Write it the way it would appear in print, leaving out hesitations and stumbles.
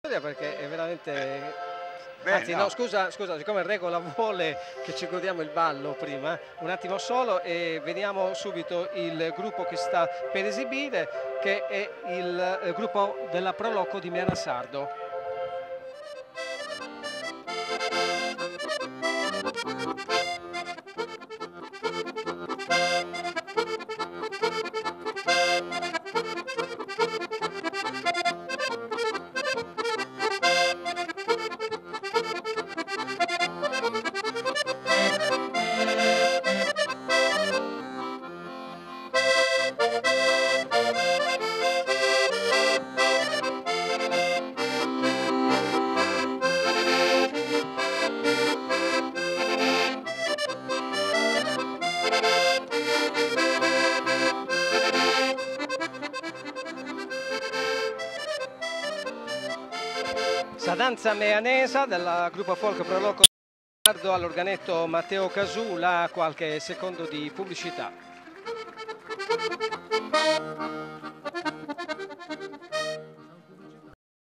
perché è veramente... Beh, Anzi, no, scusa, siccome regola vuole che ci godiamo il ballo prima, un attimo solo e vediamo subito il gruppo che sta per esibire, che è il gruppo della Proloco di Merasardo. La danza meanesa del gruppo folk Proloco all'organetto Matteo Casula, qualche secondo di pubblicità.